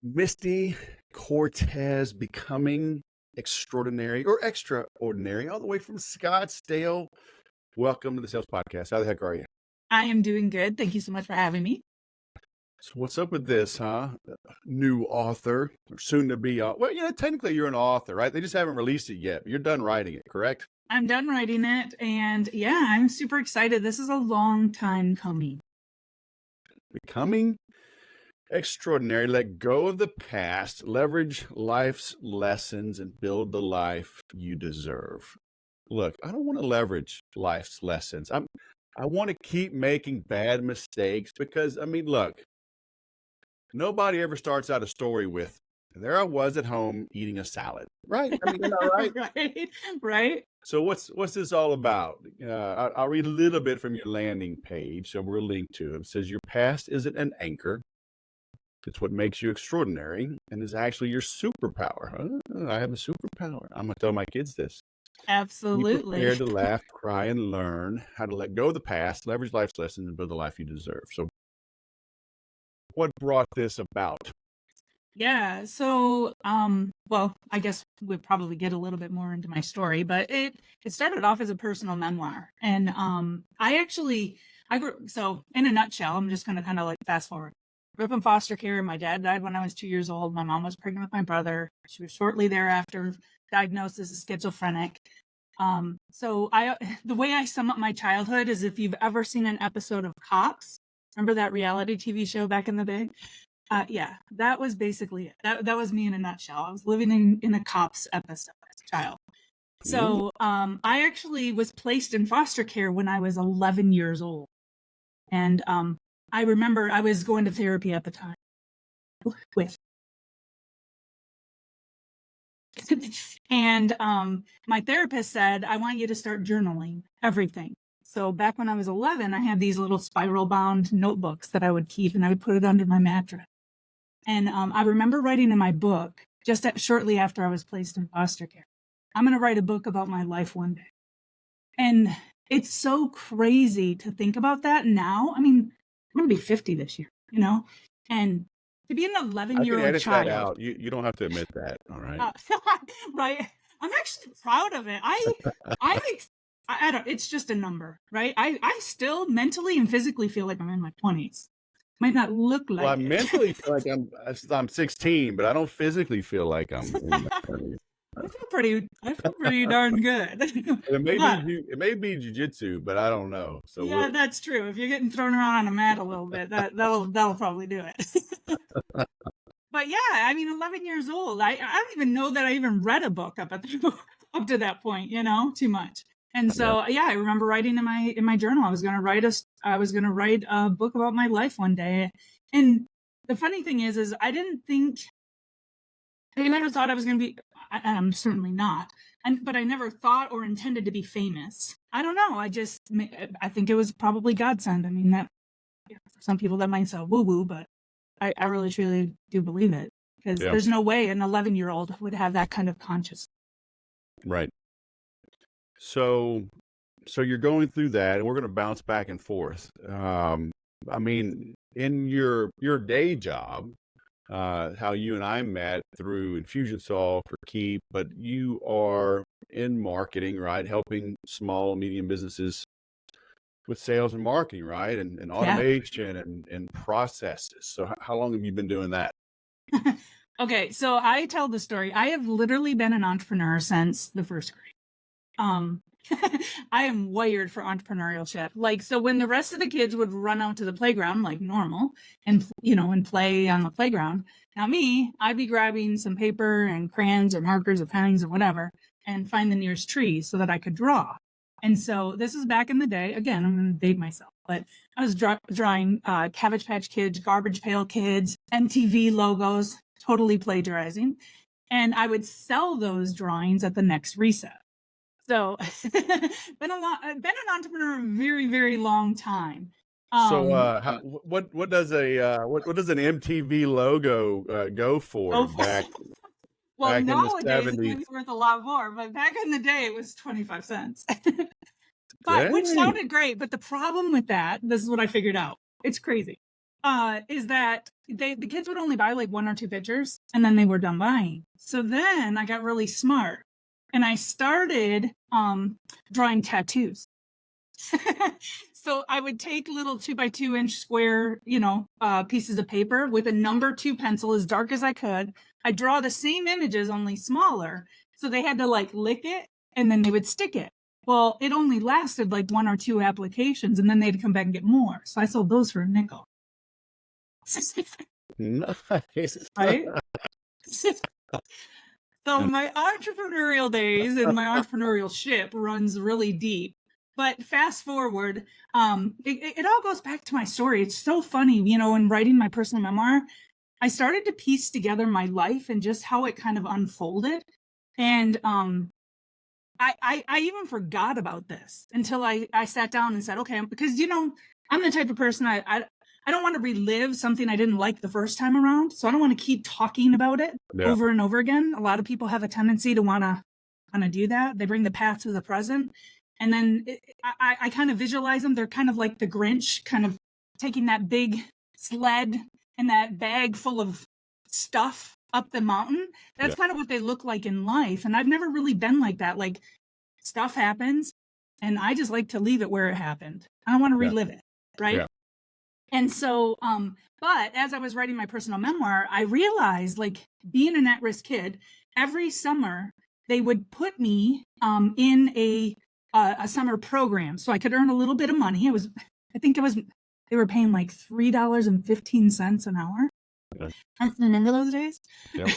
Misty Kortes becoming extraordinary or extraordinary, all the way from Scottsdale. Welcome to the Sales Podcast. How the heck are you? I am doing good. Thank you so much for having me. So, what's up with this, huh? New author, or soon to be. Well, technically you're an author, right? They just haven't released it yet, but you're done writing it, correct? I'm done writing it, and yeah, I'm super excited. This is a long time coming. Becoming extraordinary. Let go of the past, leverage life's lessons, and build the life you deserve. Look, I don't want to leverage life's lessons. I want to keep making bad mistakes because, look, nobody ever starts out a story with, there I was at home eating a salad, right? You're not right. Right. So what's this all about? I'll read a little bit from your landing page, so we'll link to it. It says, your past isn't an anchor. It's what makes you extraordinary and is actually your superpower. Huh? I have a superpower. I'm going to tell my kids this. Absolutely. Be prepared to laugh, cry, and learn how to let go of the past, leverage life's lessons, and build the life you deserve. So what brought this about? Yeah. So, well, I guess we'd probably get a little bit more into my story, but it started off as a personal memoir. And I grew, so in a nutshell, I'm just going to kind of like fast forward. Grew up in foster care. My dad died when I was 2 years old. My mom was pregnant with my brother. She was shortly thereafter diagnosed as schizophrenic. So the way I sum up my childhood is, if you've ever seen an episode of Cops, remember that reality TV show back in the day? Yeah, that was basically it. That was me in a nutshell. I was living in a Cops episode as a child. So I actually was placed in foster care when I was 11 years old. And I remember I was going to therapy at the time and my therapist said, I want you to start journaling everything. So back when I was 11, I had these little spiral bound notebooks that I would keep, and I would put it under my mattress. And I remember writing in my book, shortly after I was placed in foster care, I'm going to write a book about my life one day. And it's so crazy to think about that now. I'm going to be 50 this year, and to be an 11-year-old child. That out. You don't have to admit that. All right. Right. I'm actually proud of it. I don't, it's just a number, right? I still mentally and physically feel like I'm in my 20s. Might not look like I mentally feel like I'm 16, but I don't physically feel like I'm in my 20s. I feel pretty darn good. It may be jujitsu, but I don't know. So yeah, that's true. If you're getting thrown around on a mat a little bit, that'll probably do it. But yeah, 11 years old. I don't even know that I even read a book up to that point, too much. And so yeah, I remember writing in my journal, I was gonna write a book about my life one day. And the funny thing is I never thought I was gonna be, I'm certainly not, but I never thought or intended to be famous. I don't know. I think it was probably godsend. That, for some people that might sound woo-woo, but I really truly do believe it, because there's no way an 11-year-old would have that kind of consciousness. Right. So you're going through that, and we're going to bounce back and forth. In your day job, how you and I met through Infusionsoft for Keep, but you are in marketing, right? Helping small and medium businesses with sales and marketing, right? And automation and processes. So how long have you been doing that? Okay, so I tell the story. I have literally been an entrepreneur since the first grade. I am wired for entrepreneurship. So when the rest of the kids would run out to the playground like normal and play on the playground, now I'd be grabbing some paper and crayons or markers or pens or whatever and find the nearest tree so that I could draw. And so this is back in the day. Again, I'm going to date myself, but I was drawing Cabbage Patch Kids, Garbage Pail Kids, MTV logos, totally plagiarizing. And I would sell those drawings at the next recess. So been an entrepreneur a very, very long time. What does an MTV logo go for back? Well, back nowadays it's going to be worth a lot more, but back in the day it was 25 cents. Which sounded great, but the problem with that, this is what I figured out. It's crazy. is that the kids would only buy like one or two pictures and then they were done buying. So then I got really smart and I started drawing tattoos. So I would take little 2 by 2 inch square, pieces of paper with a number 2 pencil as dark as I could. I draw the same images, only smaller. So they had to like lick it and then they would stick it. Well, it only lasted like 1 or 2 applications and then they'd come back and get more. So I sold those for a nickel. Nice. Right? So my entrepreneurial days and my entrepreneurial ship runs really deep. But fast forward, it all goes back to my story. It's so funny, in writing my personal memoir, I started to piece together my life and just how it kind of unfolded. And I even forgot about this until I sat down and said, okay, because I'm the type of person I don't want to relive something I didn't like the first time around. So I don't want to keep talking about it Yeah. over and over again. A lot of people have a tendency to want to do that. They bring the past to the present. And then I kind of visualize them. They're kind of like the Grinch, kind of taking that big sled and that bag full of stuff up the mountain. That's kind of what they look like in life. And I've never really been like that. Like stuff happens and I just like to leave it where it happened. I don't want to relive it. Right. Yeah. And so, but as I was writing my personal memoir, I realized like being an at-risk kid, every summer they would put me in a summer program so I could earn a little bit of money. They were paying like $3.15 an hour. Okay. I remember those days. Yep.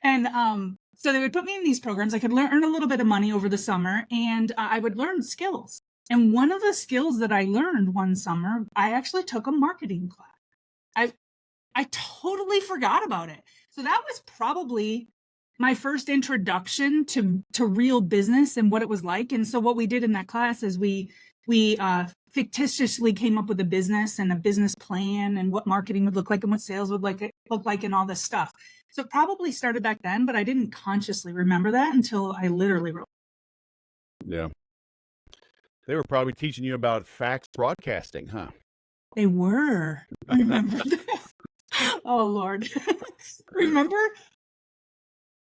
And so they would put me in these programs. I could earn a little bit of money over the summer, and I would learn skills. And one of the skills that I learned one summer, I actually took a marketing class. I totally forgot about it. So that was probably my first introduction to real business and what it was like. And so what we did in that class is we fictitiously came up with a business and a business plan and what marketing would look like and what sales would look like and all this stuff. So it probably started back then, but I didn't consciously remember that until I literally wrote. Yeah. They were probably teaching you about fax broadcasting, huh? They were. Remember that? Oh, Lord. Remember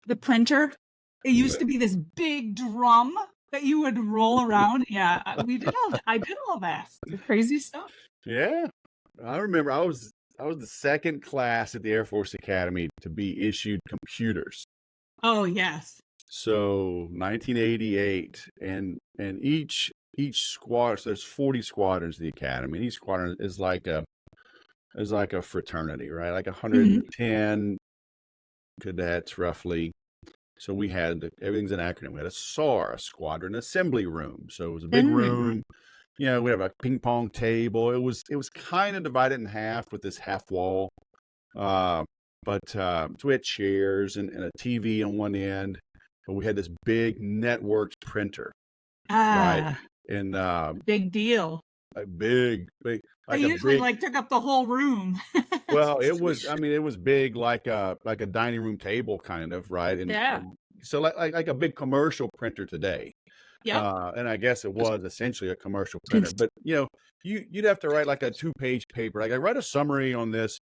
the printer? It used to be this big drum that you would roll around. Yeah, we did all that. I did all that. Crazy stuff. Yeah. I remember I was the second class at the Air Force Academy to be issued computers. Oh, yes. So 1988, and each squadron, so there's 40 squadrons at the academy, and each squadron is like a fraternity, right? Like 110 cadets roughly. So we had everything's an acronym. We had a SAR, a squadron assembly room. So it was a big room. We have a ping pong table. It was kind of divided in half with this half wall. So we had chairs and a TV on one end. But we had this big networked printer. Right. And big deal. A big like they usually took up the whole room. Well, it was big, like a dining room table kind of, right? And so like a big commercial printer today. Yeah. And I guess it was essentially a commercial printer. But you'd have to write like a 2-page paper. Like I write a summary on this,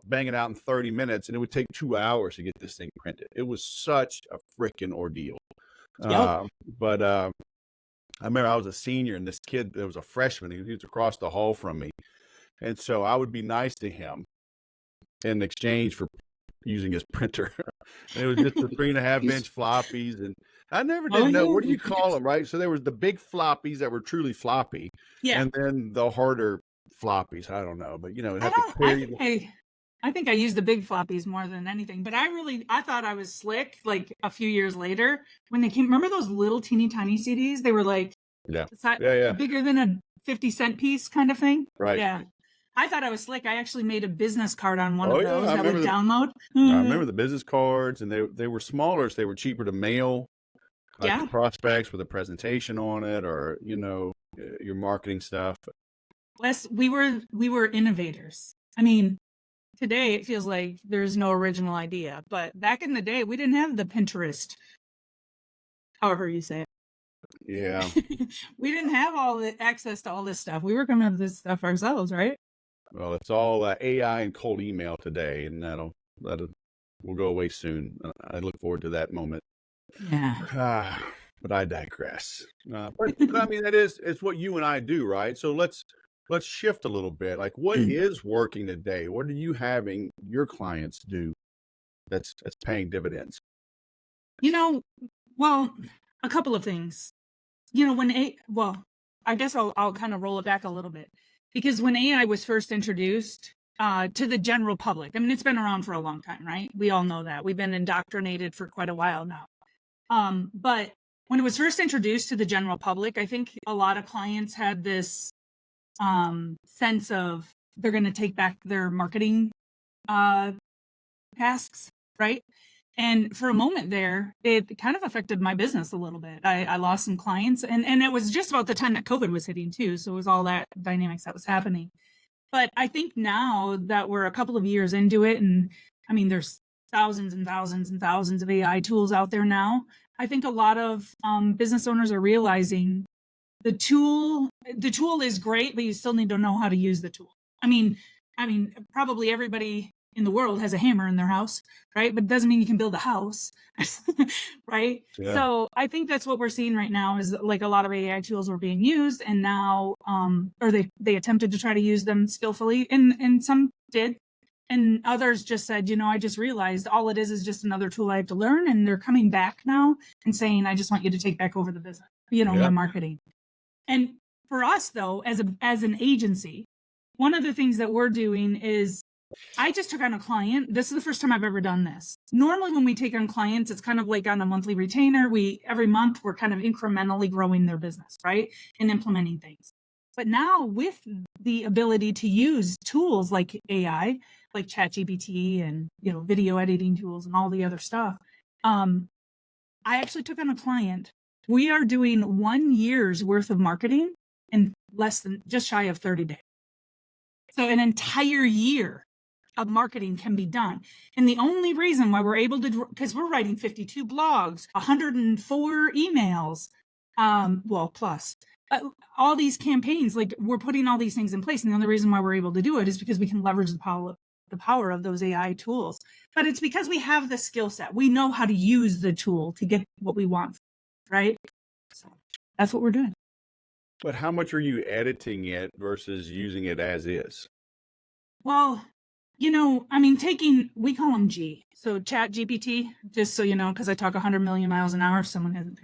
bang it out in 30 minutes, and it would take 2 hours to get this thing printed. It was such a freaking ordeal. But I remember I was a senior, and this kid that was a freshman, he was across the hall from me. And so I would be nice to him in exchange for using his printer. And it was just the 3.5-inch floppies. And I never did know, what do you call them, right? So there was the big floppies that were truly floppy. Yeah. And then the harder floppies. I don't know, but it'd have to carry I think I used the big floppies more than anything, but I thought I was slick like a few years later when they came. Remember those little teeny tiny CDs? They were like bigger than a 50-cent piece kind of thing. Right. Yeah. I thought I was slick. I actually made a business card on one of those that would download. I remember the business cards, and they were smaller, so they were cheaper to mail. Like prospects with a presentation on it, or your marketing stuff. Wes, we were innovators. I mean, today it feels like there's no original idea, but back in the day we didn't have the Pinterest, however you say it. Yeah. We didn't have all the access to all this stuff. We were coming up with this stuff ourselves, right? Well, it's all AI and cold email today, and that'll will go away soon. I look forward to that moment. Yeah. But I digress. But I mean, it's what you and I do, right? So let's shift a little bit. Like, what is working today? What are you having your clients do that's paying dividends? You know, well, a couple of things. Well, I guess I'll kind of roll it back a little bit, because when AI was first introduced to the general public, I mean, it's been around for a long time, right? We all know that. We've been indoctrinated for quite a while now. But when it was first introduced to the general public, I think a lot of clients had this sense of they're going to take back their marketing uh, tasks, right? And for a moment there, it kind of affected my business a little bit. I lost some clients, and it was just about the time that COVID was hitting too. So it was all that dynamics that was happening. But I think now that we're a couple of years into it, and I mean, there's thousands and thousands and thousands of AI tools out there now. I think a lot of business owners are realizing the tool is great, but you still need to know how to use the tool. I mean, probably everybody in the world has a hammer in their house, right? But it doesn't mean you can build a house, right? Yeah. So I think that's what we're seeing right now is like a lot of AI tools were being used, and now, or they attempted to try to use them skillfully, and some did, and others just said, I just realized all it is just another tool I have to learn, and they're coming back now and saying, I just want you to take back over the business, my Yeah. marketing. And for us, though, as an agency, one of the things that we're doing is I just took on a client. This is the first time I've ever done this. Normally, when we take on clients, it's kind of like on a monthly retainer. Every month we're kind of incrementally growing their business, right? And implementing things. But now with the ability to use tools like AI, like ChatGPT and video editing tools and all the other stuff, I actually took on a client. We are doing 1 year's worth of marketing in less than just shy of 30 days. So an entire year of marketing can be done. And the only reason why we're able to, because we're writing 52 blogs, 104 emails, plus all these campaigns, like we're putting all these things in place. And the only reason why we're able to do it is because we can leverage the power of those AI tools. But it's because we have the skill set. We know how to use the tool to get what we want, right? So that's what we're doing. But how much are you editing it versus using it as is? Well, we call them G. So Chat GPT, just so you know, because I talk 100 million miles an hour if someone hasn't.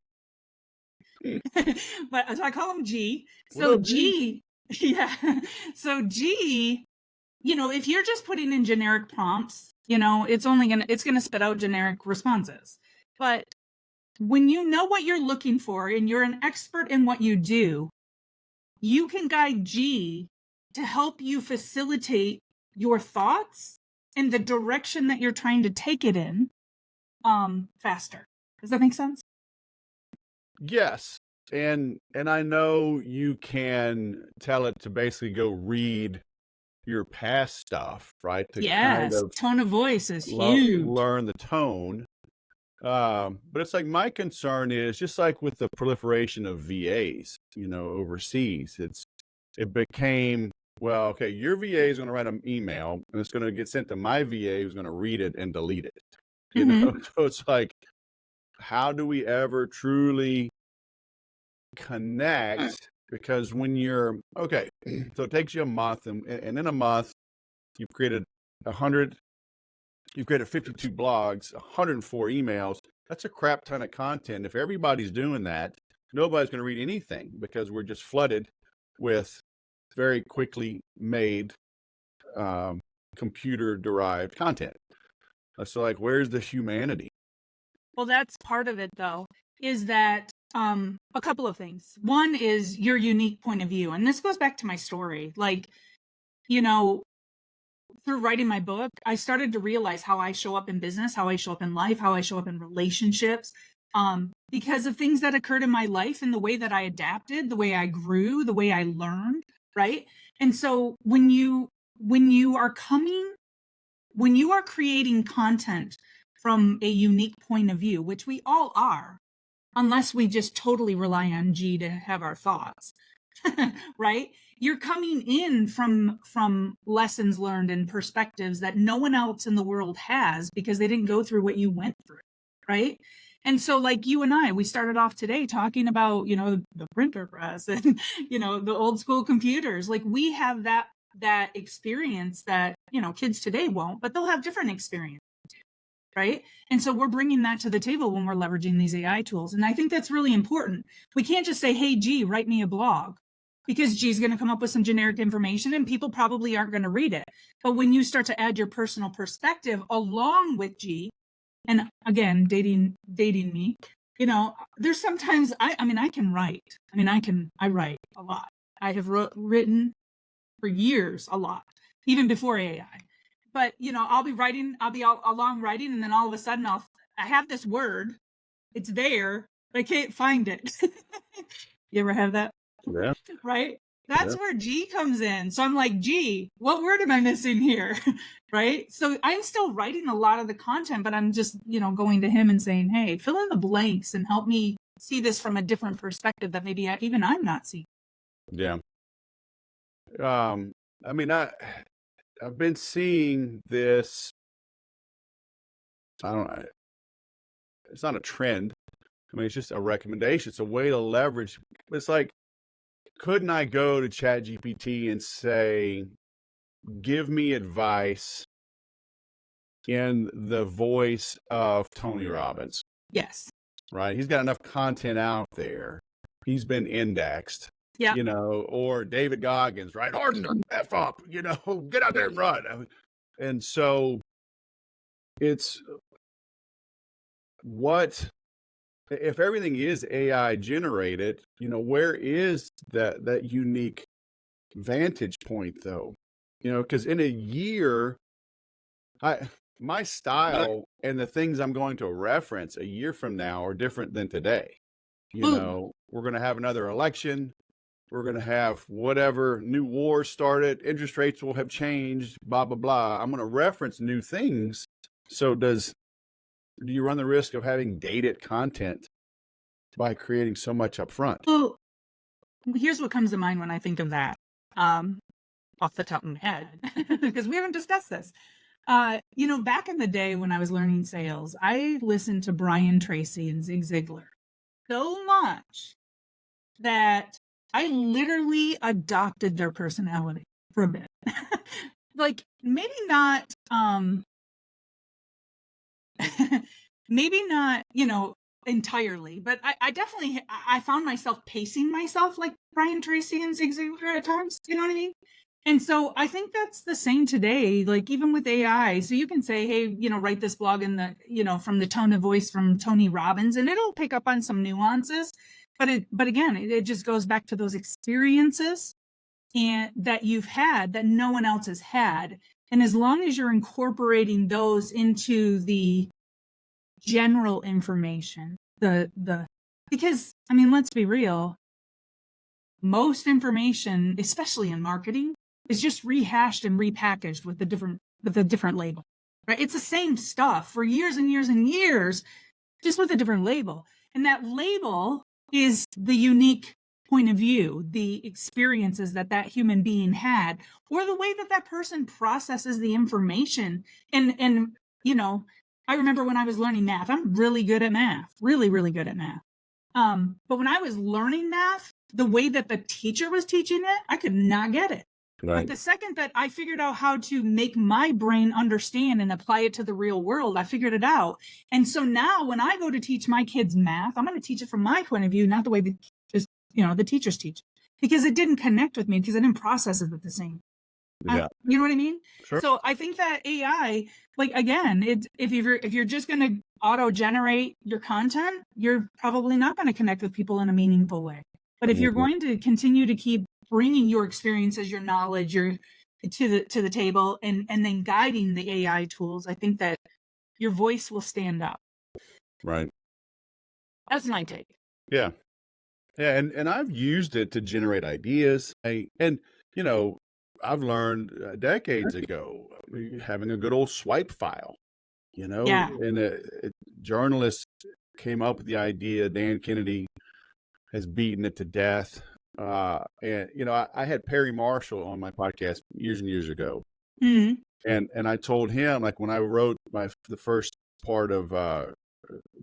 But so I call them G. What So up, G? G, yeah. So G, if you're just putting in generic prompts, it's gonna spit out generic responses. But when you know what you're looking for and you're an expert in what you do, you can guide G to help you facilitate your thoughts in the direction that you're trying to take it in faster. Does that make sense? Yes. And I know you can tell it to basically go read your past stuff, right? To kind Yes. of Tone of voice is huge. learn the tone. But it's like my concern is just like with the proliferation of VAs, overseas. It became, well, okay, your VA is going to write an email and it's going to get sent to my VA who's going to read it and delete it. Mhm. So it's like, how do we ever truly connect? Because when you're okay, so it takes you a month, and in a month you've created 100, you've created 52 blogs, 104 emails. That's a crap ton of content. If everybody's doing that, nobody's going to read anything because we're just flooded with very quickly made computer derived content. So like, where's the humanity? Well, that's part of it, though, is that a couple of things. One is your unique point of view. And this goes back to my story. Like, you know, through writing my book, I started to realize how I show up in business, how I show up in life, how I show up in relationships, because of things that occurred in my life and the way that I adapted, the way I grew, the way I learned, right? And so when you are creating content from a unique point of view, which we all are, unless we just totally rely on G to have our thoughts, right? you're coming in from lessons learned and perspectives that no one else in the world has because they didn't go through what you went through, right? And so like you and I, we started off today talking about, the printer press and, the old school computers. Like we have that experience that, kids today won't, but they'll have different experience, right? And so we're bringing that to the table when we're leveraging these AI tools. And I think that's really important. We can't just say, hey, G, write me a blog, because G's going to come up with some generic information and people probably aren't going to read it. But when you start to add your personal perspective along with G, and again, dating me, there's sometimes I can write. I write a lot. I have written for years a lot, even before AI. But I'll be along writing, and then all of a sudden I have this word, it's there, but I can't find it. You ever have that? Yeah. Right? That's where G comes in. So I'm like, G, what word am I missing here? Right? So I'm still writing a lot of the content, but I'm just, going to him and saying, hey, fill in the blanks and help me see this from a different perspective that maybe even I'm not seeing. Yeah. I mean, I've been seeing this. I don't know. It's not a trend. I mean, it's just a recommendation. It's a way to leverage. It's like, couldn't I go to ChatGPT and say, give me advice in the voice of Tony Robbins? Yes. Right? He's got enough content out there. He's been indexed. Yeah. Or David Goggins, right? Harden the F up, get out there and run. And so it's if everything is AI generated, where is that unique vantage point though? Because in a year, my style and the things I'm going to reference a year from now are different than today. We're going to have another election. We're going to have whatever new war started. Interest rates will have changed, blah, blah, blah. I'm going to reference new things. So do you run the risk of having dated content by creating so much up front? Well, here's what comes to mind when I think of that, off the top of my head, because we haven't discussed this. Back in the day when I was learning sales, I listened to Brian Tracy and Zig Ziglar so much that I literally adopted their personality for a bit. Like maybe not, maybe not, entirely, but I definitely, I found myself pacing myself like Brian Tracy and Zig Ziglar at times. You know what I mean? And so I think that's the same today, like even with AI. So you can say, hey, write this blog in the, from the tone of voice from Tony Robbins, and it'll pick up on some nuances. But again, it just goes back to those experiences and that you've had that no one else has had. And as long as you're incorporating those into the general information, because let's be real, most information, especially in marketing, is just rehashed and repackaged with a different label, right? It's the same stuff for years and years and years, just with a different label. And that label is the unique point of view, the experiences that human being had, or the way that person processes the information. And I remember when I was learning math, I'm really good at math, really, really good at math. But when I was learning math, the way that the teacher was teaching it, I could not get it. Right. But the second that I figured out how to make my brain understand and apply it to the real world, I figured it out. And so now when I go to teach my kids math, I'm going to teach it from my point of view, not the way the teachers teach, because it didn't connect with me because I didn't process it the same. Yeah. You know what I mean? Sure. So I think that AI, like, again, if you're just going to auto generate your content, you're probably not going to connect with people in a meaningful way. But if you're going to continue to keep bringing your experiences, your knowledge, to the table, and then guiding the AI tools, I think that your voice will stand up. Right. That's my take. Yeah. Yeah. And I've used it to generate ideas. I've learned decades ago having a good old swipe file, Yeah. and a journalist came up with the idea. Dan Kennedy has beaten it to death. And I had Perry Marshall on my podcast years and years ago, Mhm. and I told him, like, when I wrote the first part of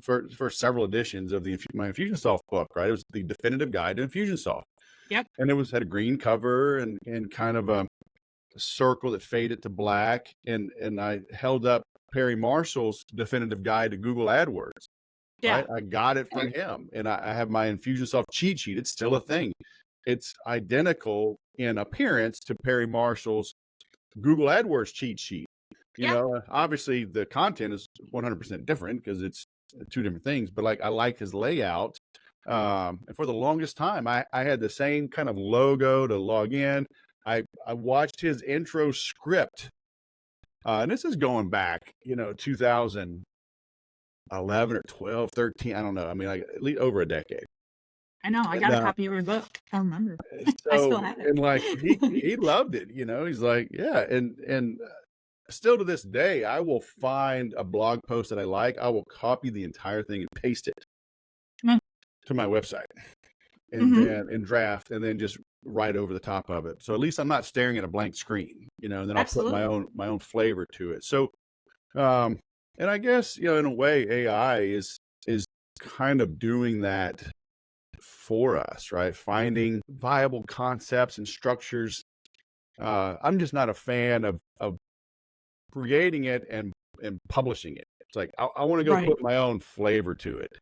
first several editions of my Infusionsoft book, right? It was the definitive guide to Infusionsoft, Yep. and it had a green cover and kind of a circle that faded to black, and I held up Perry Marshall's definitive guide to Google AdWords. Yeah. Right, I got it from him, and I have my Infusionsoft cheat sheet. It's still a thing. It's identical in appearance to Perry Marshall's Google AdWords cheat sheet. Yeah. Obviously the content is 100% different because it's two different things, but like I like his layout. And for the longest time, I had the same kind of logo to log in. I watched his intro script, and this is going back, 2011 or 12, 13. I don't know. I mean, like at least over a decade. I know. I And got a copy of your book. I remember. I so, still have it. and like he loved it. He's like, yeah, and still to this day, I will find a blog post that I like. I will copy the entire thing and paste it Mm. to my website, and Mhm. then in draft, and then just write over the top of it. So at least I'm not staring at a blank screen, and then I'll put Absolutely. my own flavor to it. So, and I guess in a way, AI is kind of doing that for us, right? Finding viable concepts and structures. I'm just not a fan of creating it and publishing it. It's like I want to go Right. put my own flavor to it.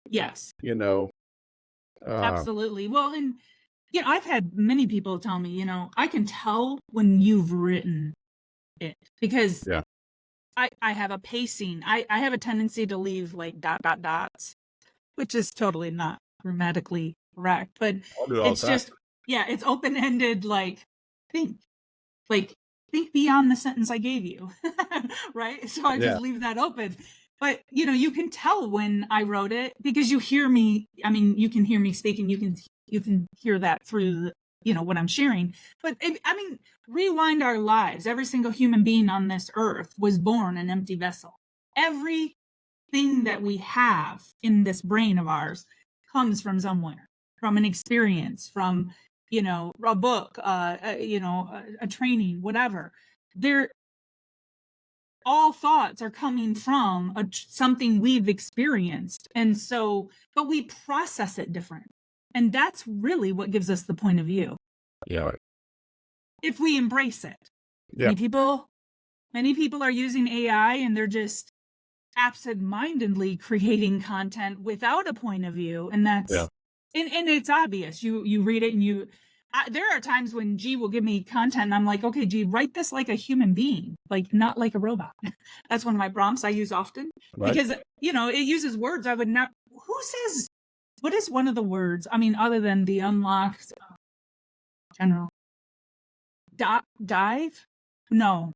Yes. Uh, Absolutely. Well, and I've had many people tell me, I can tell when you've written it because yeah, I have a pacing. I have a tendency to leave like dots, which is totally not grammatically correct, but I'll do it all it's the time. just, it's open-ended, think, like, think beyond the sentence I gave you, right? So I Yeah, just leave that open. But, you can tell when I wrote it because you hear me. I mean, you can hear me speaking. You can hear that through what I'm sharing. But rewind our lives. Every single human being on this earth was born an empty vessel. Everything that we have in this brain of ours comes from somewhere, from an experience, from a book, a training, whatever. They're all thoughts are coming from something we've experienced, and so, but we process it different, and that's really what gives us the point of view yeah, right. if we embrace it. Yeah, Many people are using AI, and they're just absent-mindedly creating content without a point of view, and yeah. that's and it's obvious. You read it, and there are times when G will give me content, and I'm like, okay, G, write this like a human being, like not like a robot. That's one of my prompts I use often Right. because it uses words I would not. Who says? What is one of the words? I mean, other than the unlocked general dive? No,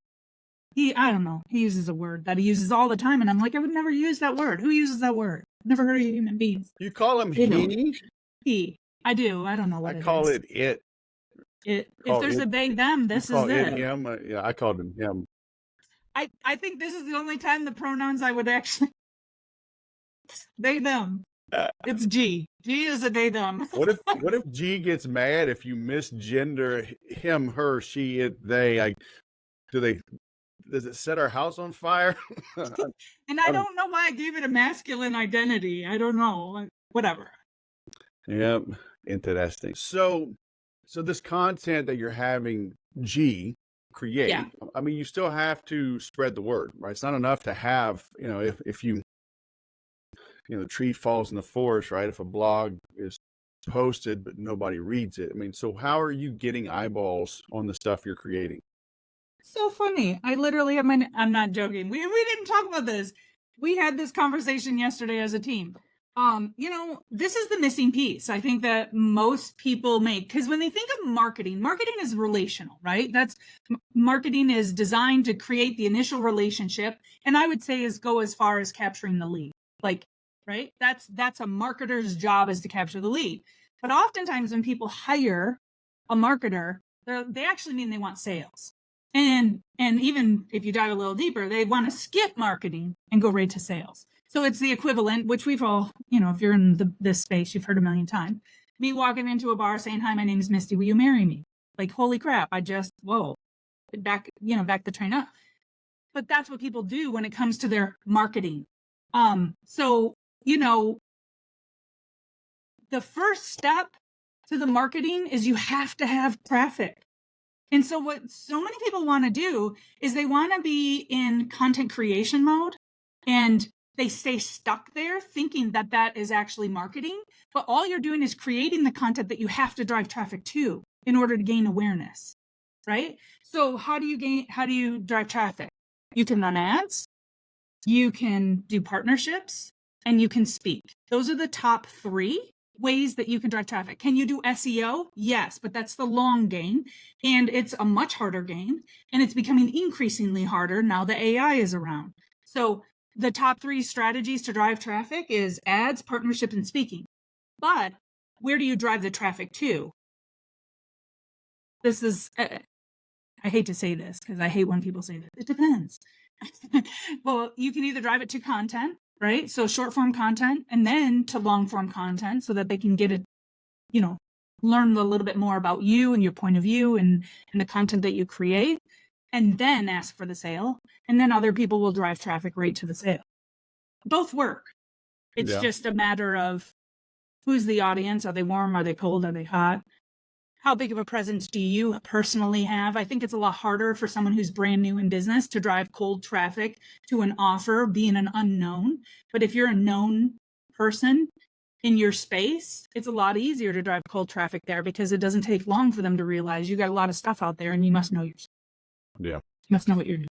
I don't know. He uses a word that he uses all the time, and I'm like, I would never use that word. Who uses that word? Never heard of human beings. You call him They don't. he? He. I do. I don't know I what it call is. it it. If Call there's it. a they them, You this is call it it. him. Yeah, I called him him. I think this is the only time the pronouns I would actually they them. It's G. G is a they them. What if G gets mad if you misgender him, her, she, it, they? Does it set our house on fire? And I don't know why I gave it a masculine identity. I don't know. Whatever. Yep, interesting. So this content that you're having G create, Yeah. I mean, you still have to spread the word, right? It's not enough to have, if you, the tree falls in the forest, right? If a blog is posted but nobody reads it, I mean, so how are you getting eyeballs on the stuff you're creating? So funny. I literally have I'm not joking. We didn't talk about this. We had this conversation yesterday as a team. This is the missing piece. I think that most people make, because when they think of marketing is relational, right? Marketing is designed to create the initial relationship, and I would say go as far as capturing the lead. Like, right? That's a marketer's job, is to capture the lead. But oftentimes when people hire a marketer, they actually mean they want sales. And even if you dive a little deeper, they want to skip marketing and go right to sales. So it's the equivalent, which we've all, if you're in this space, you've heard a million times. me walking into a bar saying, "Hi, my name is Misty. Will you marry me?" Like, holy crap! Whoa, back the train up. But that's what people do when it comes to their marketing. So you know, the first step to the marketing is you have to have traffic. And so what so many people want to do is they want to be in content creation mode, and they stay stuck there thinking that that is actually marketing. But all you're doing is creating the content that you have to drive traffic to in order to gain awareness, right? So how do you drive traffic? You can run ads, you can do partnerships, and you can speak. Those are the top 3 ways that you can drive traffic. Can you do SEO? Yes, but that's the long game, and it's a much harder game, and it's becoming increasingly harder now that AI is around. So the top 3 strategies to drive traffic is ads, partnership, and speaking. But where do you drive the traffic to? This is, I hate to say this because I hate when people say that. It depends. Well, you can either drive it to content, right? So short form content, and then to long form content so that they can get it, learn a little bit more about you and your point of view and the content that you create, and then ask for the sale. And then other people will drive traffic right to the sale. Both work. It's just a matter of who's the audience. Are they warm? Are they cold? Are they hot? How big of a presence do you personally have? I think it's a lot harder for someone who's brand new in business to drive cold traffic to an offer, being an unknown. But if you're a known person in your space, it's a lot easier to drive cold traffic there because it doesn't take long for them to realize you got a lot of stuff out there and you must know yourself. Yeah. You must know what you're doing.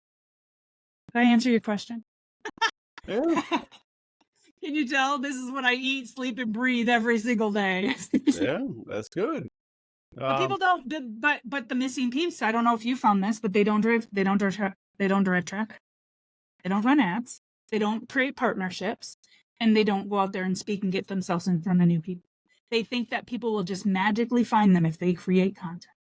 Did I answer your question? Yeah. Can you tell this is what I eat, sleep, and breathe every single day? Yeah, that's good. But people don't. But the missing piece. I don't know if you found this, but they don't drive traffic. They don't run ads. They don't create partnerships, and they don't go out there and speak and get themselves in front of new people. They think that people will just magically find them if they create content.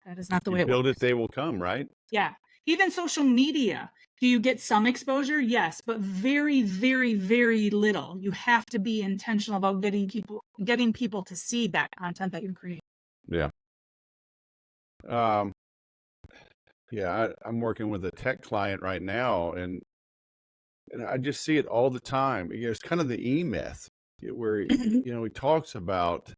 That is not the way it build works. it, they will come, right? Yeah. Even social media. Do you get some exposure? Yes, but very, very, very little. You have to be intentional about getting people to see that content that you're creating. Yeah. I'm working with a tech client right now, and I just see it all the time. It's kind of the E-myth where, he talks about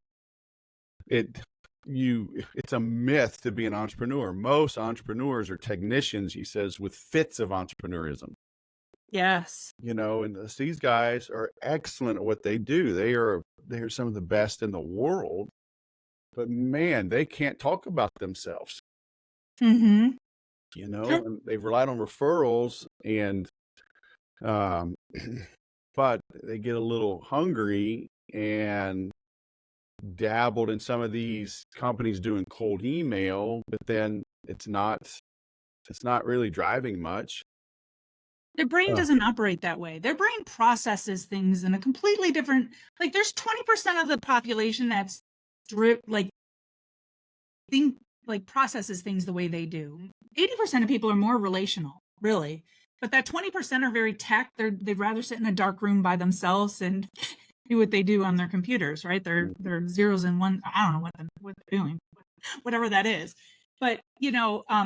it. It's a myth to be an entrepreneur. Most entrepreneurs are technicians, he says, with fits of entrepreneurism. Yes. And these guys are excellent at what they do. They are some of the best in the world, but man, they can't talk about themselves. Mm-hmm. And they've relied on referrals, and but they get a little hungry and dabbled in some of these companies doing cold email, but then it's not really driving much. Their brain doesn't operate that way. Their brain processes things in a completely different, there's 20% of the population that's processes things the way they do. 80% of people are more relational, really. But that 20% are very tech. They'd rather sit in a dark room by themselves and do what they do on their computers, right? They're zeros and ones. I don't know what they're doing, whatever that is. But,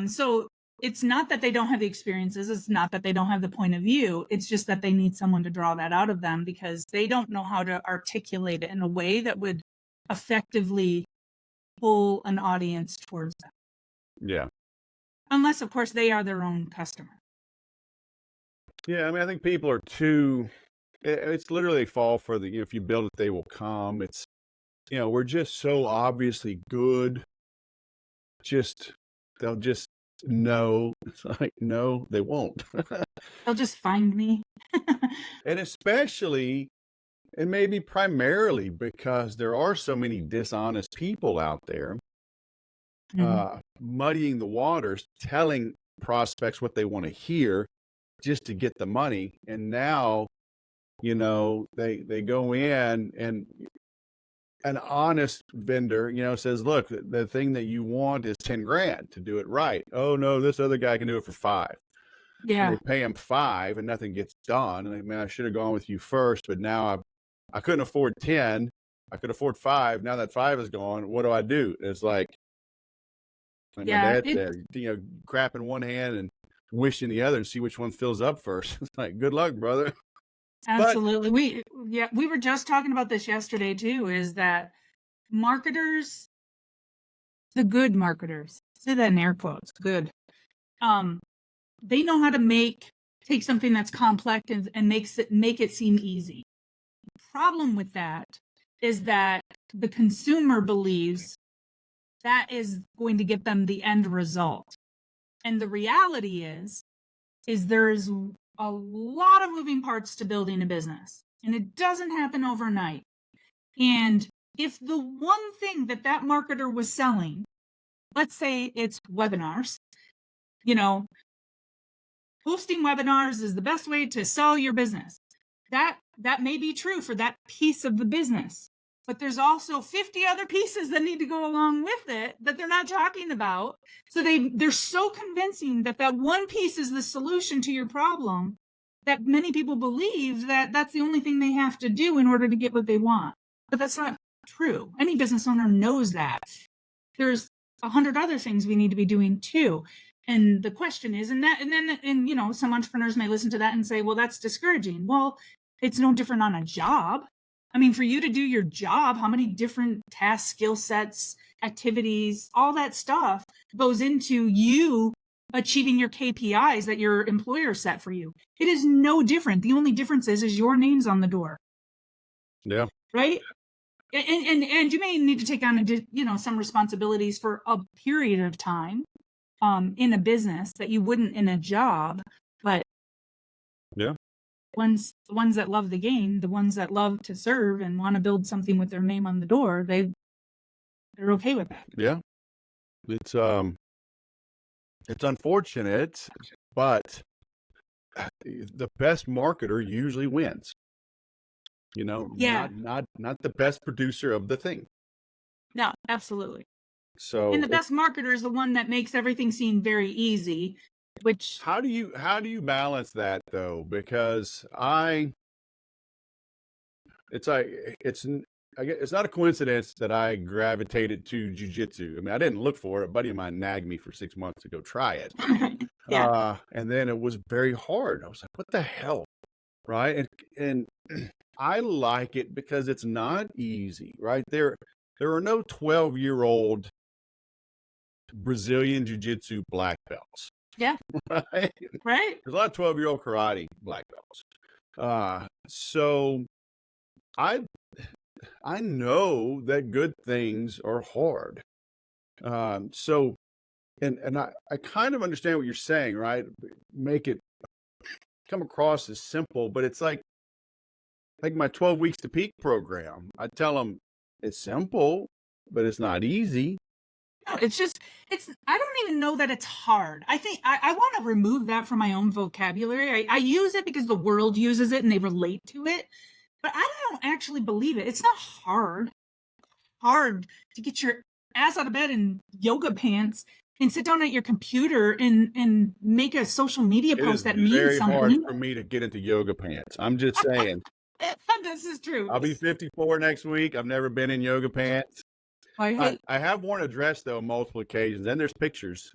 so it's not that they don't have the experiences. It's not that they don't have the point of view. It's just that they need someone to draw that out of them because they don't know how to articulate it in a way that would effectively pull an audience towards them. Yeah. Unless, of course, they are their own customer. Yeah, I think people are it's literally fall for the, if you build it, they will come. It's, we're just so obviously good. They'll just know. It's like, no, they won't. They'll just find me. And especially, and maybe primarily because there are so many dishonest people out there, muddying the waters, telling prospects what they want to hear just to get the money. And now, they go in, and an honest vendor, says, look, the thing that you want is 10 grand to do it right. Oh no, this other guy can do it for 5. Yeah. And they pay him 5 and nothing gets done. And I should have gone with you first, but now I couldn't afford 10. I could afford 5. Now that 5 is gone, what do I do? It's like my Yeah, dad said, crap in one hand and wish in the other and see which one fills up first. It's like, good luck, brother. But absolutely. We were just talking about this yesterday too, is that marketers, the good marketers, say that in air quotes, good. They know how to take something that's complex and make it seem easy. The problem with that is that the consumer believes that is going to get them the end result. And the reality is there's a lot of moving parts to building a business, and it doesn't happen overnight. And if the one thing that marketer was selling, let's say it's webinars, hosting webinars is the best way to sell your business. That may be true for that piece of the business, but there's also 50 other pieces that need to go along with it that they're not talking about. So they're so convincing that one piece is the solution to your problem that many people believe that that's the only thing they have to do in order to get what they want. But that's not true. Any business owner knows that. There's 100 other things we need to be doing too. And the question is, and then some entrepreneurs may listen to that and say, well, that's discouraging. Well, it's no different on a job. I mean, for you to do your job, how many different tasks, skill sets, activities, all that stuff goes into you achieving your KPIs that your employer set for you? It is no different. The only difference is your name's on the door. Yeah. Right. And you may need to take on some responsibilities for a period of time in a business that you wouldn't in a job, but yeah, the ones that love the game, the ones that love to serve and want to build something with their name on the door, they're okay with that. Yeah, it's unfortunate, but the best marketer usually wins. Yeah. Not the best producer of the thing. No, absolutely. So, and the best marketer is the one that makes everything seem very easy. Which how do you balance that though? Because it's not a coincidence that I gravitated to jujitsu. I mean, I didn't look for it. A buddy of mine nagged me for 6 months to go try it. Yeah. And then it was very hard. I was like, what the hell? Right. And I like it because it's not easy, right? There are no 12-year-old Brazilian jiu-jitsu black belts. Yeah. Right. There's a lot of 12-year-old karate black belts. So I know that good things are hard. So and I kind of understand what you're saying, right? Make it come across as simple, but it's like my 12 weeks to peak program. I tell them it's simple, but it's not easy. No, I don't even know that it's hard. I think I want to remove that from my own vocabulary. I use it because the world uses it and they relate to it, but I don't actually believe it. It's not hard to get your ass out of bed in yoga pants and sit down at your computer and make a social media post that means something. It's very hard for me to get into yoga pants. I'm just saying. This is true. I'll be 54 next week. I've never been in yoga pants. I have worn a dress though multiple occasions, and there's pictures,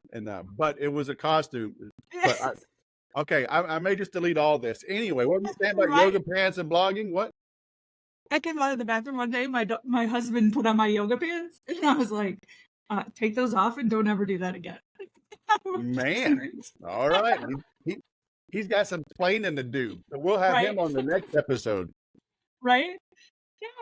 but it was a costume. But I may just delete all this anyway. What were you saying about yoga pants and blogging? What? I came out of the bathroom one day. My husband put on my yoga pants, and I was like, "Take those off and don't ever do that again." Man, all right. He's got some explaining to do. So we'll have him on the next episode. Right?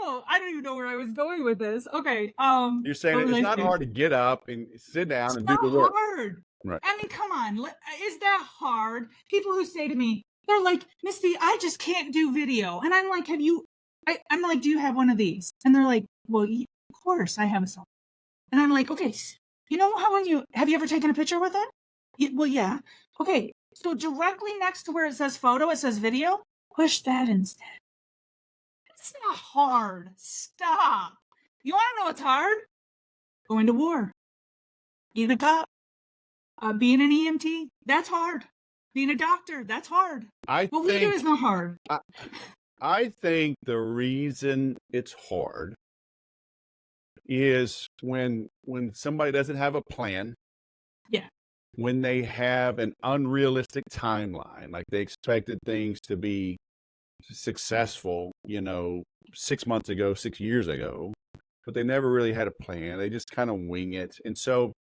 No, I don't even know where I was going with this. Okay. You're saying it's not hard to get up and sit down and do the work. It's not hard. Right. I mean, come on. Is that hard? People who say to me, they're like, Misty, I just can't do video. And I'm like, I'm like, do you have one of these? And they're like, well, of course I have a cell. And I'm like, okay, you know how have you ever taken a picture with it? Well, yeah. Okay. So directly next to where it says photo, it says video. Push that instead. It's not hard. Stop. You want to know what's hard? Going to war. Being a cop. Being an EMT. That's hard. Being a doctor. That's hard. What we do is not hard. I think the reason it's hard is when somebody doesn't have a plan, Yeah. when they have an unrealistic timeline, like they expected things to be successful, 6 months ago, 6 years ago, but they never really had a plan. They just kind of wing it. And so,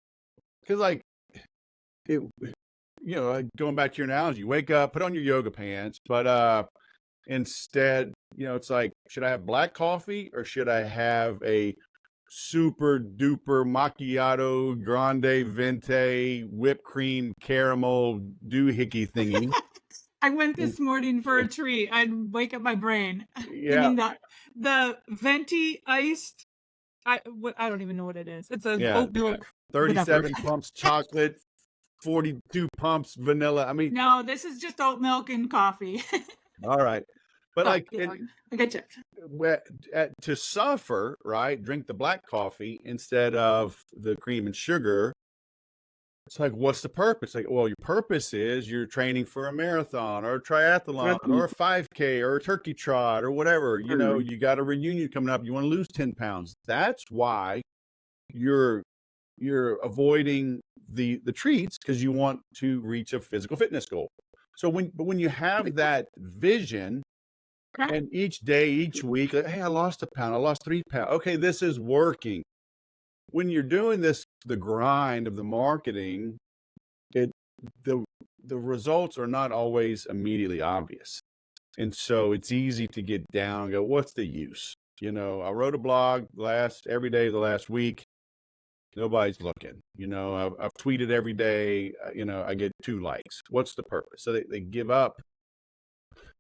because like it, like going back to your analogy, wake up, put on your yoga pants, but instead, it's like, should I have black coffee or should I have a super duper macchiato grande venti whipped cream caramel doohickey thingy? I went And- this morning for a treat. I'd wake up my brain yeah, thinking that the venti iced. I don't even know what it is. It's an yeah. oat milk. 37 Whatever. pumps chocolate, 42 pumps vanilla. I mean, No, this is just oat milk and coffee. all right. But But like, yeah, I get you. to suffer, right? Drink the black coffee instead of the cream and sugar. It's like, what's the purpose? Like, well, your purpose is you're training for a marathon or a triathlon or a 5K or a turkey trot or whatever. You got a reunion coming up. You want to lose 10 pounds. That's why you're avoiding the treats, because you want to reach a physical fitness goal. So when you have that vision, and each day, each week, like, hey, I lost a pound, I lost 3 pounds. Okay, this is working. When you're doing this, the grind of the marketing, the results are not always immediately obvious. And so it's easy to get down and go, what's the use? I wrote a blog every day the last week. Nobody's looking. I've tweeted every day. I get 2 likes. What's the purpose? So they give up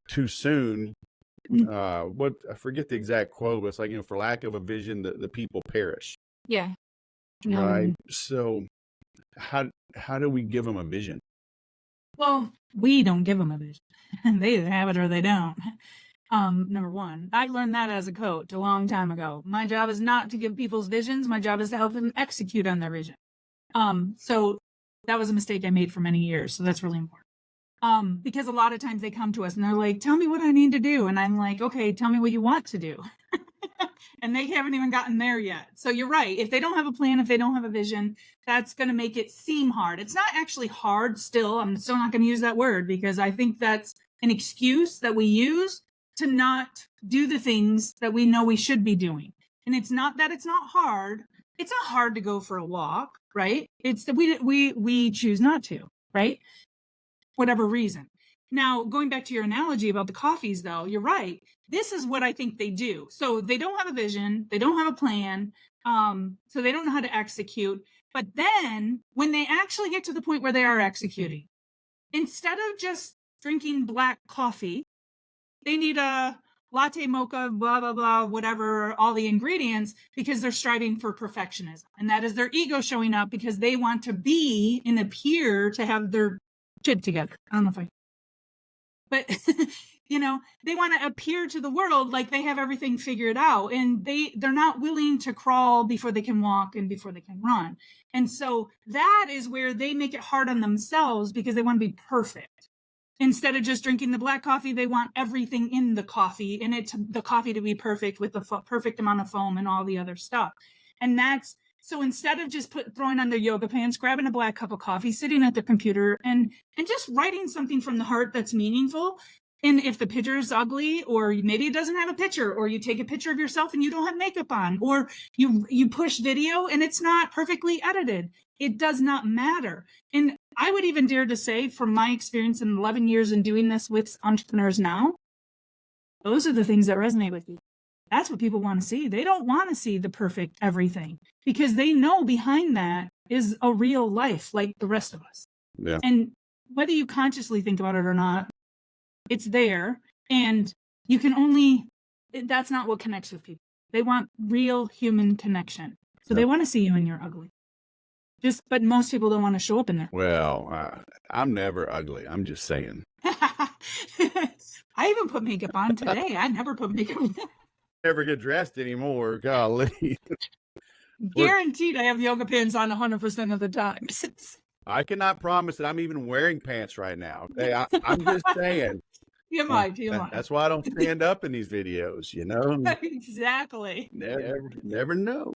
too soon. I forget the exact quote, but it's like, for lack of a vision, the people perish. Yeah. Right. So how do we give them a vision? Well, we don't give them a vision. They either have it or they don't. Number one, I learned that as a coach a long time ago. My job is not to give people's visions. My job is to help them execute on their vision. So that was a mistake I made for many years. So that's really important. Because a lot of times they come to us and they're like, tell me what I need to do. And I'm like, okay, tell me what you want to do. And they haven't even gotten there yet. So you're right. If they don't have a plan, if they don't have a vision, that's going to make it seem hard. It's not actually hard still. I'm still not going to use that word because I think that's an excuse that we use to not do the things that we know we should be doing. And it's not that it's not hard. It's not hard to go for a walk, right? It's that we choose not to, right? Whatever reason. Now, going back to your analogy about the coffees, though, you're right. This is what I think they do. So they don't have a vision, they don't have a plan, so they don't know how to execute. But then when they actually get to the point where they are executing, instead of just drinking black coffee, they need a latte mocha, blah, blah, blah, whatever, all the ingredients, because they're striving for perfectionism. And that is their ego showing up because they want to be and appear to have their shit together. I don't know if but they want to appear to the world like they have everything figured out, and they're not willing to crawl before they can walk and before they can run. And so that is where they make it hard on themselves because they want to be perfect. Instead of just drinking the black coffee, they want everything in the coffee and the coffee to be perfect with the perfect amount of foam and all the other stuff. And so instead of just throwing on their yoga pants, grabbing a black cup of coffee, sitting at their computer and just writing something from the heart that's meaningful. And if the picture is ugly, or maybe it doesn't have a picture, or you take a picture of yourself and you don't have makeup on, or you push video and it's not perfectly edited, it does not matter. And I would even dare to say, from my experience in 11 years in doing this with entrepreneurs now, those are the things that resonate with you. That's what people want to see. They don't want to see the perfect everything because they know behind that is a real life like the rest of us. Yeah. And whether you consciously think about it or not, it's there. And that's not what connects with people. They want real human connection. So they want to see you in your ugly. But most people don't want to show up in there. Well, I'm never ugly. I'm just saying. I even put makeup on today. I never put makeup on. Never get dressed anymore. Golly. Guaranteed I have yoga pants on 100% of the time. I cannot promise that I'm even wearing pants right now. Okay? I'm just saying. TMI. That's why I don't stand up in these videos, Exactly. Never know.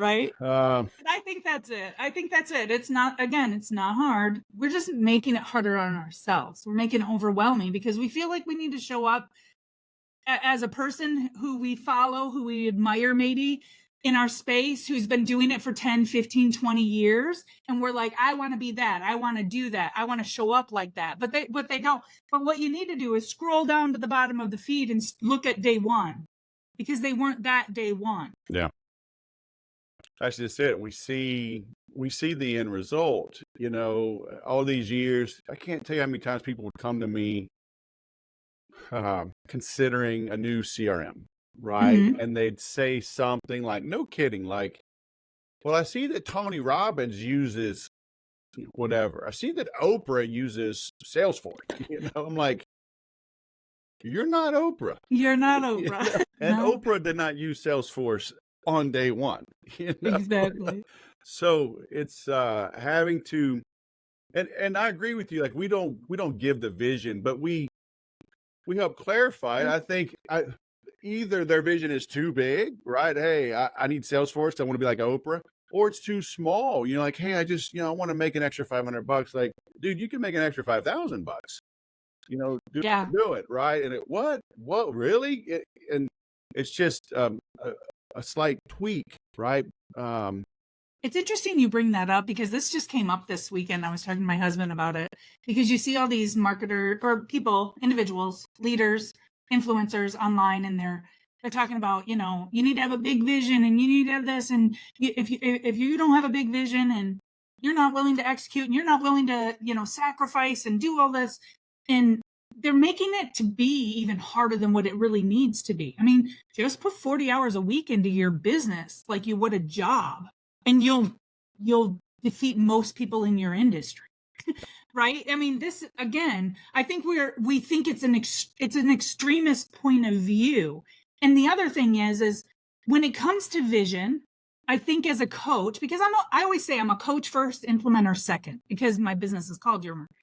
right? Um, And I think that's it. I think that's it. It's not, again, it's not hard. We're just making it harder on ourselves. We're making it overwhelming because we feel like we need to show up as a person who we follow, who we admire maybe in our space, who's been doing it for 10, 15, 20 years. And we're like, I want to be that. I want to do that. I want to show up like that. But they don't. But what you need to do is scroll down to the bottom of the feed and look at day one, because they weren't that day one. yeah, that's just it. We see the end result. You know, all these years, I can't tell you how many times people would come to me considering a new CRM, right? Mm-hmm. And they'd say something like, no kidding, like, well, I see that Tony Robbins uses whatever. I see that Oprah uses Salesforce. You know, I'm like, you're not Oprah. You're not You Oprah. know? And No, Oprah did not use Salesforce on day one. You know? exactly. So it's having to, and I agree with you. Like we don't give the vision, but we help clarify it. I think either their vision is too big, right? Hey, I need Salesforce. I want to be like Oprah, or it's too small. You know, like, hey, I just, I want to make an extra $500. Like, dude, you can make an extra $5,000. You know, Yeah. do it, right? And what really? And it's just a slight tweak, right? It's interesting you bring that up because this just came up this weekend. I was talking to my husband about it because you see all these marketer or people, individuals, leaders, influencers online, and they're talking about, you need to have a big vision and you need to have this. And if you don't have a big vision and you're not willing to execute and you're not willing to, sacrifice and do all this, and they're making it to be even harder than what it really needs to be. I mean, just put 40 hours a week into your business like you would a job, and you'll defeat most people in your industry. Right? I mean, this again, I think we think it's an extremist point of view. And the other thing is when it comes to vision, I think as a coach, because I always say I'm a coach first, implementer second, because my business is called Your Market.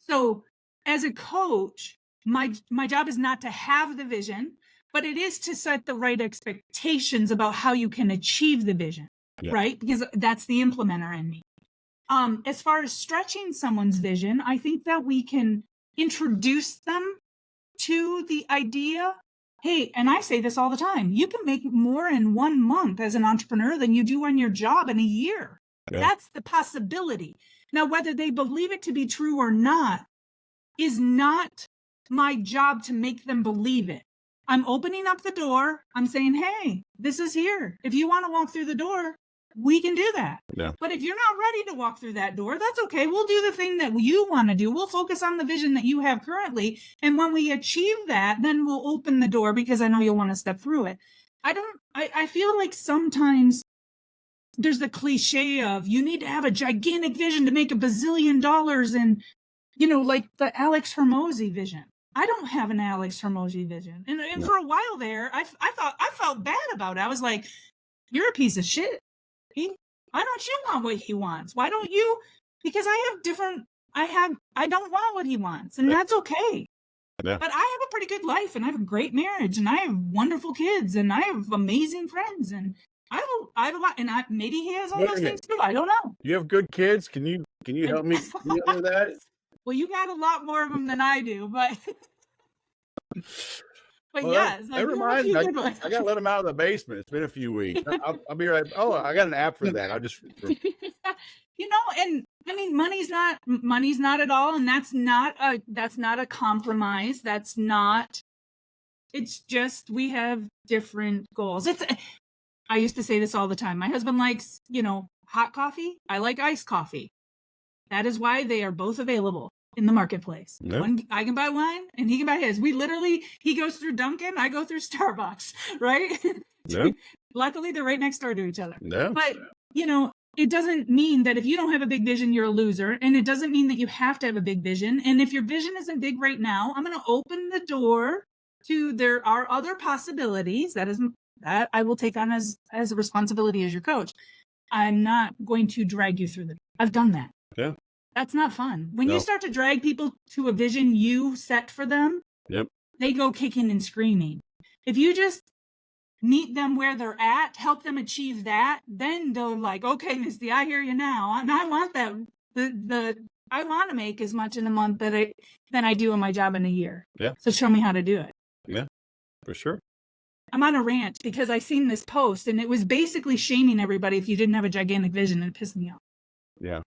So as a coach, my job is not to have the vision, but it is to set the right expectations about how you can achieve the vision. Yeah. Right? Because that's the implementer in me. As far as stretching someone's vision, I think that we can introduce them to the idea. Hey, and I say this all the time, you can make more in 1 month as an entrepreneur than you do on your job in a year. Yeah. That's the possibility. Now, whether they believe it to be true or not is not my job to make them believe it. I'm opening up the door. I'm saying, hey, this is here. If you want to walk through the door, we can do that. Yeah. But if you're not ready to walk through that door, that's okay. We'll do the thing that you want to do. We'll focus on the vision that you have currently. And when we achieve that, then we'll open the door because I know you'll want to step through it. I feel like sometimes there's the cliche of you need to have a gigantic vision to make $1 bazillion. And, like the Alex Hormozi vision. I don't have an Alex Hormozi vision. And for a while there, I felt bad about it. I was like, you're a piece of shit. Why don't you want what he wants? Why don't you? Because I don't want what he wants, and that's okay. Yeah. But I have a pretty good life, and I have a great marriage, and I have wonderful kids, and I have amazing friends, and I have a lot, and maybe he has all those things too. I don't know. You have good kids? Can you help me with that? Well, you got a lot more of them than I do, but. But well, yes, never mind. I gotta let them out of the basement. It's been a few weeks. I'll be right. Oh, I got an app for that. I'll just. And I mean, money's not at all, and that's not a compromise. That's not. It's just we have different goals. I used to say this all the time. My husband likes, hot coffee. I like iced coffee. That is why they are both available in the marketplace. Yep. I can buy one and he can buy his. He goes through Dunkin', I go through Starbucks, right? Yep. Luckily, they're right next door to each other. Yep. But, it doesn't mean that if you don't have a big vision, you're a loser. And it doesn't mean that you have to have a big vision. And if your vision isn't big right now, I'm going to open the door to there are other possibilities. That I will take on as a responsibility as your coach. I'm not going to drag you through I've done that. Yeah. That's not fun. When you start to drag people to a vision you set for them, yep, they go kicking and screaming. If you just meet them where they're at, help them achieve that, then they're like, okay, Misty, I hear you now. And I want that. I want to make as much in a month than I do in my job in a year. Yeah. So show me how to do it. Yeah, for sure. I'm on a rant because I seen this post and it was basically shaming everybody if you didn't have a gigantic vision, and it pissed me off. Yeah.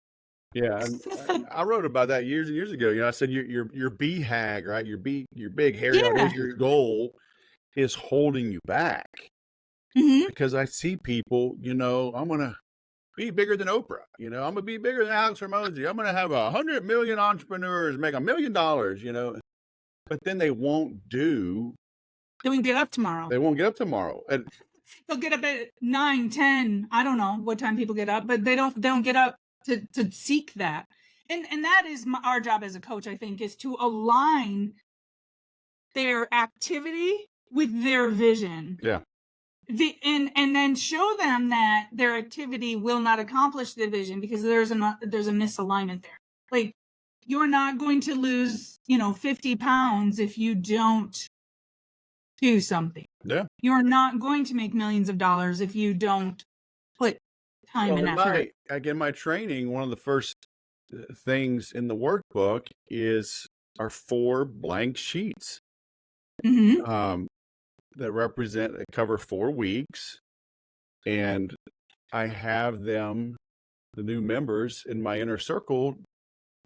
Yeah. And I wrote about that years and years ago. You know, I said your BHAG, right? Your big hairy, Yeah. your goal is holding you back. Mm-hmm. Because I see people, you know, I'm going to be bigger than Oprah. You know, I'm going to be bigger than Alex Hormozy. I'm going to have 100 million entrepreneurs make $1 million, you know, but then they won't do. They won't get up tomorrow. They won't get up tomorrow. And they'll get up at 9, 10. I don't know what time people get up, but they don't get up to seek that. And that is our job as a coach, I think, is to align their activity with their vision. Yeah. And then show them that their activity will not accomplish the vision because there's a misalignment there. Like, you're not going to lose, 50 pounds if you don't do something. Yeah. You're not going to make millions of dollars if you don't put time and effort. Again, my training, one of the first things in the workbook are 4 blank sheets. Mm-hmm. That cover 4 weeks, and I have them, the new members in my inner circle,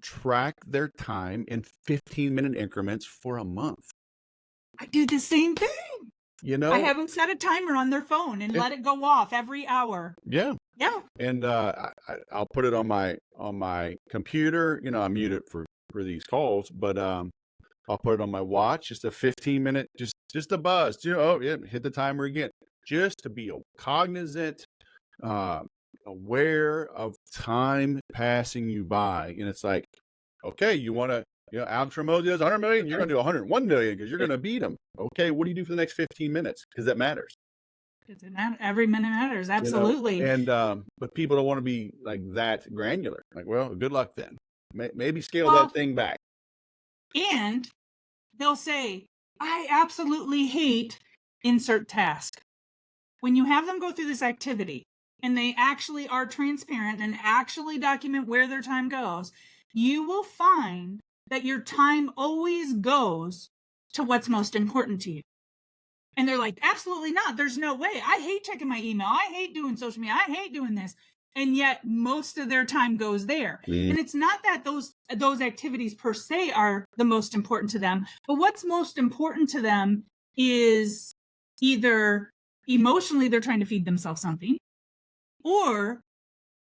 track their time in 15-minute increments for a month. I do the same thing. You know, I have them set a timer on their phone and let it go off every hour. Yeah. Yeah. And I'll put it on my computer. You know, I mute it for these calls, but I'll put it on my watch, just a 15-minute, just a buzz. You know, oh yeah, hit the timer again, just to be cognizant, aware of time passing you by. And it's like, okay, you want to, Alex Hormozy does 100 million, you're going to do 101 million because you're going to beat him. Okay, what do you do for the next 15 minutes? Because that matters. Every minute matters, absolutely. And but people don't want to be like that granular. Like, well, good luck then. Maybe scale that thing back. And they'll say, I absolutely hate insert task. When you have them go through this activity and they actually are transparent and actually document where their time goes, you will find that your time always goes to what's most important to you. And they're like, absolutely not. There's no way. I hate checking my email. I hate doing social media. I hate doing this. And yet most of their time goes there. And it's not that those activities per se are the most important to them, but what's most important to them is either emotionally they're trying to feed themselves something, or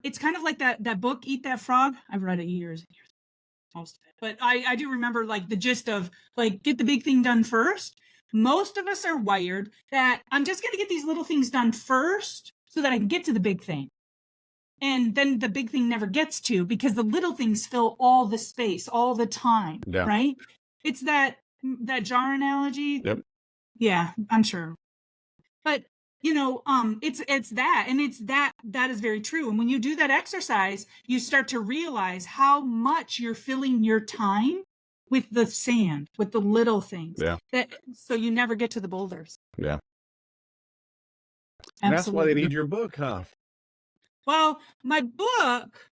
it's kind of like that book, Eat That Frog. I've read it years and years, most of it. But I do remember like the gist of like, get the big thing done first. Most of us are wired that I'm just going to get these little things done first so that I can get to the big thing. And then the big thing never gets to, because the little things fill all the space all the time, right? It's that jar analogy. Yep. Yeah, I'm sure. But, it's that, and it's that is very true. And when you do that exercise, you start to realize how much you're filling your time with the sand, with the little things. Yeah. So you never get to the boulders. Yeah. Absolutely. And that's why they need your book, huh? Well, my book,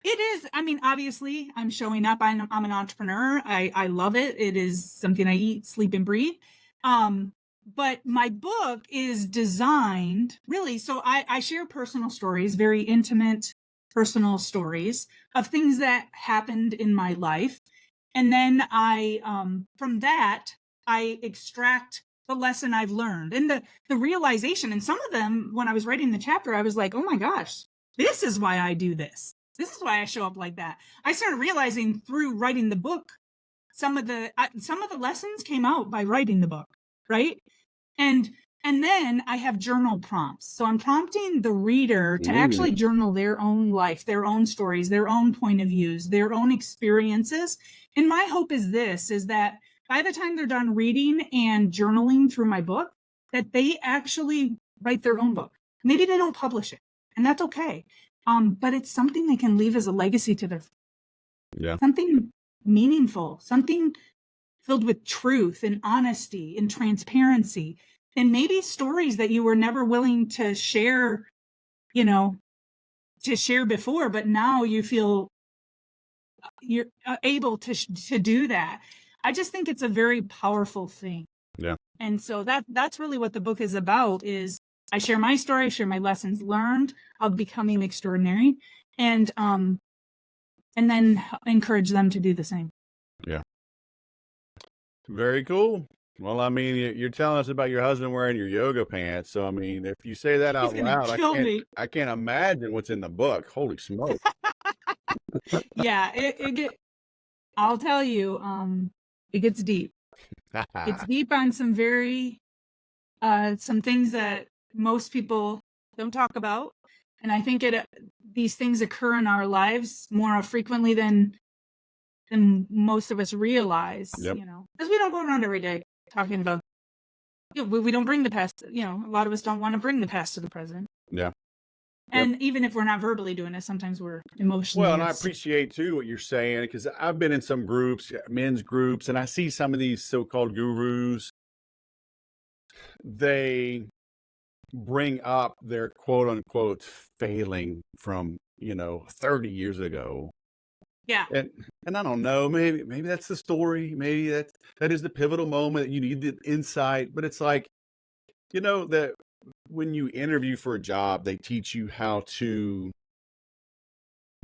it is, obviously I'm showing up. I'm an entrepreneur. I love it. It is something I eat, sleep, and breathe. But my book is designed really, so I share personal stories, very intimate personal stories of things that happened in my life. And then from that, I extract the lesson I've learned and the realization. And some of them, when I was writing the chapter, I was like, oh my gosh, this is why I do this. This is why I show up like that. I started realizing through writing the book, some of the lessons came out by writing the book, right? And then I have journal prompts. So I'm prompting the reader to actually journal their own life, their own stories, their own point of views, their own experiences. And my hope is that by the time they're done reading and journaling through my book, that they actually write their own book. Maybe they don't publish it, and that's okay. But it's something they can leave as a legacy to their something meaningful, something filled with truth and honesty and transparency. and maybe stories that you were never willing to share, you know, to share before, but now you feel you're able to do that. I just think it's a very powerful thing. Yeah. And so that's really what the book is about. Is I share my story, I share my lessons learned of becoming extraordinary, and then encourage them to do the same. Yeah. Very cool. Well, I mean, you're telling us about your husband wearing your yoga pants. So, I mean, if you say that He's out gonna loud, kill me. I can't imagine what's in the book. Holy smoke. Yeah, I'll tell you, it gets deep. It's deep on some very some things that most people don't talk about, and I think these things occur in our lives more frequently than most of us realize. Yep. Because we don't go around every day talking about. We don't bring the past. A lot of us don't want to bring the past to the present. Yeah. And even if we're not verbally doing it, sometimes we're emotionally. Well, and I appreciate too what you're saying, because I've been in some groups, men's groups, and I see some of these so-called gurus. They bring up their quote unquote failing from 30 years ago. Yeah. And I don't know, maybe that's the story. Maybe that is the pivotal moment. You need the insight, but it's like, that when you interview for a job, they teach you how to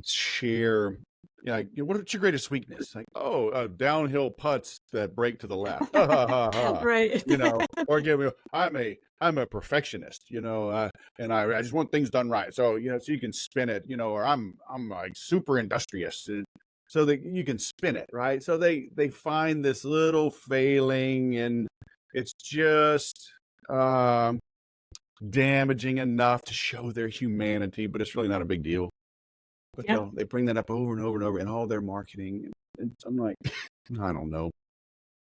share, like, what's your greatest weakness? Like, downhill putts that break to the left. Ha, ha, ha, ha. Right. Or give me, I'm a perfectionist, and I just want things done right. So, so you can spin it, or I'm like super industrious. So that you can spin it, right? So they find this little failing, and it's just damaging enough to show their humanity, but it's really not a big deal. But Yep. they bring that up over and over and over in all their marketing. And I'm like, I don't know.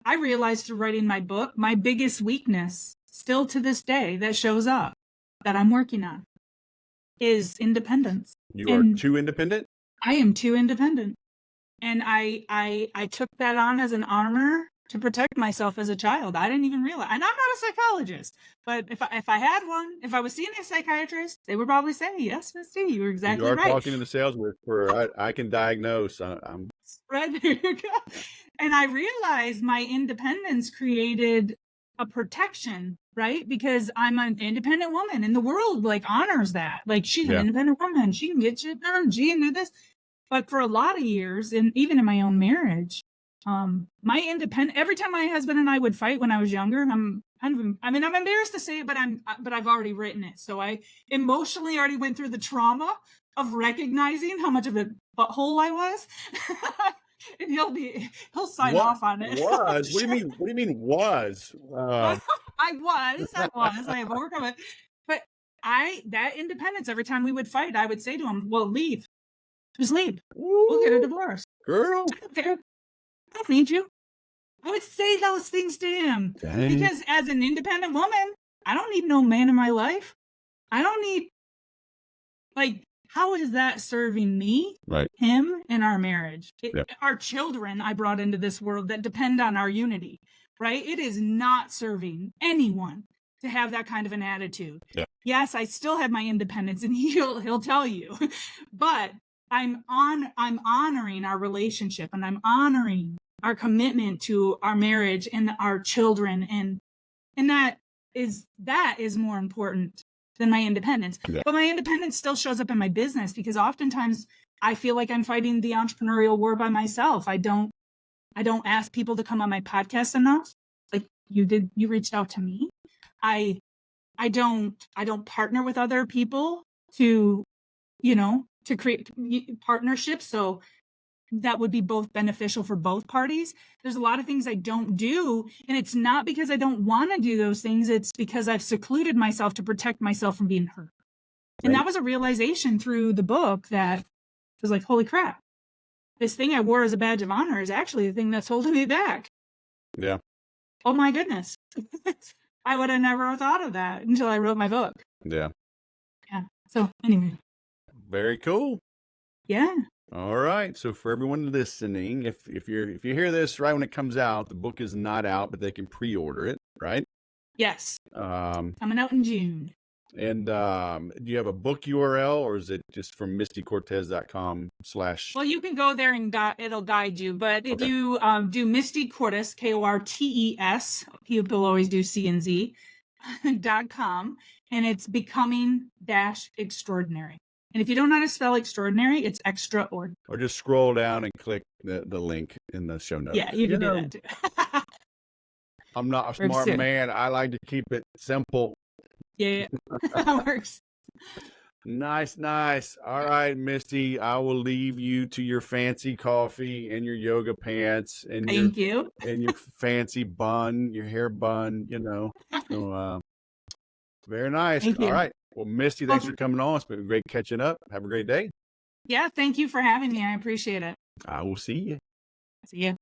I realized through writing my book, my biggest weakness, still to this day, that shows up, that I'm working on, is independence. You are too independent? I am too independent. And I took that on as an armor to protect myself as a child. I didn't even realize. And I'm not a psychologist, but if I had one, if I was seeing a psychiatrist, they would probably say, "Yes, Misty, you're exactly right." You are talking to the sales whisperer. I can diagnose. I'm right, there you go. And I realized my independence created a protection, right? Because I'm an independent woman, and the world honors that. Like, she's an independent woman. She can get shit done. She can do this. But for a lot of years, and even in my own marriage, my independent, every time my husband and I would fight when I was younger, I'm embarrassed to say it, but I've already written it. So I emotionally already went through the trauma of recognizing how much of a butthole I was. And he'll sign off on it. Was? What do you mean was? I have overcome it. But that independence, every time we would fight, I would say to him, "Well, leave. Just leave. We'll get a divorce." Girl. I don't need you. I would say those things to him. Dang. Because as an independent woman, I don't need no man in my life. I don't need, how is that serving me, right, him, and our marriage? Our children I brought into this world that depend on our unity, right? It is not serving anyone to have that kind of an attitude. Yeah. Yes, I still have my independence, and he'll tell you, but I'm honoring our relationship, and I'm honoring our commitment to our marriage and our children, and that is more important than my independence. Yeah. But my independence still shows up in my business, because oftentimes I feel like I'm fighting the entrepreneurial war by myself. I don't ask people to come on my podcast enough. Like you did, you reached out to me. I don't partner with other people to create partnerships, so that would be both beneficial for both parties. There's a lot of things I don't do, and it's not because I don't want to do those things. It's because I've secluded myself to protect myself from being hurt. Right. And that was a realization through the book that was like, holy crap, this thing I wore as a badge of honor is actually the thing that's holding me back. Yeah. Oh my goodness. I would have never thought of that until I wrote my book. Yeah. Yeah. So anyway. Very cool. Yeah. All right. So for everyone listening, if you hear this right when it comes out, the book is not out, but they can pre-order it, right? Yes, Um, coming out in June. and do you have a book URL, or is it just from mistykortes.com slash? Well, you can go there and it'll guide you. But if Okay. you do Misty Kortes, Kortes, people always do C and Z, .com, and it's becoming dash extraordinary. And if you don't know how to spell extraordinary, it's extraordinary. Or just scroll down and click the link in the show notes. Yeah, you can do that too. I'm not a Works smart too. man. I like to keep it simple. Yeah, that works. Nice, nice. All right, Misty, I will leave you to your fancy coffee and your yoga pants and Thank you. your fancy bun, your hair bun, So very nice. Thank All you. right. Well, Misty, thanks for coming on. It's been great catching up. Have a great day. Yeah, thank you for having me. I appreciate it. I will see you. See you.